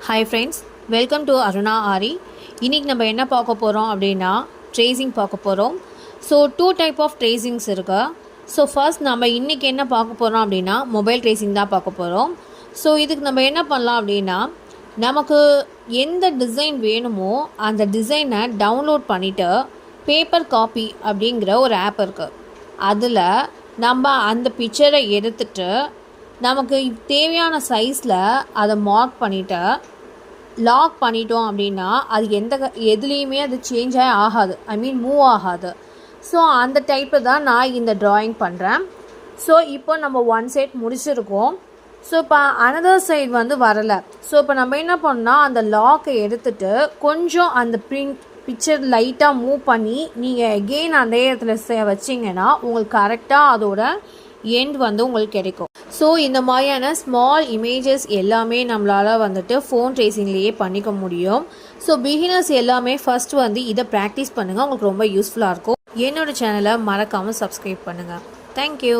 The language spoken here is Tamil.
Hi friends, welcome to Aruna Ari. இன்னைக்கு நம்ம என்ன பார்க்க போகிறோம் அப்படின்னா ட்ரேசிங் பார்க்க போகிறோம். ஸோ 2 டைப் ஆஃப் ட்ரேசிங்ஸ் இருக்கு. ஸோ ஃபர்ஸ்ட் நம்ம இன்றைக்கி என்ன பார்க்க போகிறோம் அப்படின்னா மொபைல் ட்ரேசிங் தான் பார்க்க போகிறோம். ஸோ இதுக்கு நம்ம என்ன பண்ணலாம் அப்படின்னா நமக்கு எந்த டிசைன் வேணுமோ அந்த டிசைனை டவுன்லோட் பண்ணிவிட்டு பேப்பர் காப்பி அப்படிங்கிற ஒரு ஆப் இருக்குது. அதில் நம்ம அந்த பிக்சரை எடுத்துட்டு நமக்கு தேவையான சைஸில் அதை மார்க் பண்ணிவிட்டு லாக் பண்ணிட்டோம் அப்படின்னா அது எதுலேயுமே அது சேஞ்ச் ஆகாது, மூவ் ஆகாது. ஸோ அந்த டைப்பு தான் நான் இந்த ட்ராயிங் பண்ணுறேன். ஸோ இப்போ நம்ம ஒன் சைட் முடிச்சிருக்கோம். ஸோ இப்போ அனதர் சைடு வந்து வரலை. ஸோ இப்போ நம்ம என்ன பண்ணால் அந்த லாக்கை எடுத்துகிட்டு கொஞ்சம் அந்த பிக்சர் லைட்டாக மூவ் பண்ணி நீங்கள் எகெயின் அந்த இடத்துல வச்சிங்கன்னா உங்களுக்கு கரெக்டாக அதோட எண்ட் வந்து உங்களுக்கு கிடைக்கும். ஸோ இந்த மாதிரியான ஸ்மால் இமேஜஸ் எல்லாமே நம்மளால் வந்துட்டு ஃபோன் ட்ரேசிங்லேயே பண்ணிக்க முடியும். ஸோ பிகினர்ஸ் எல்லாமே ஃபஸ்ட் வந்து இதை ப்ராக்டிஸ் பண்ணுங்கள், உங்களுக்கு ரொம்ப யூஸ்ஃபுல்லாக இருக்கும். என்னோடய சேனலை மறக்காமல் சப்ஸ்கிரைப் பண்ணுங்கள். தேங்க்யூ.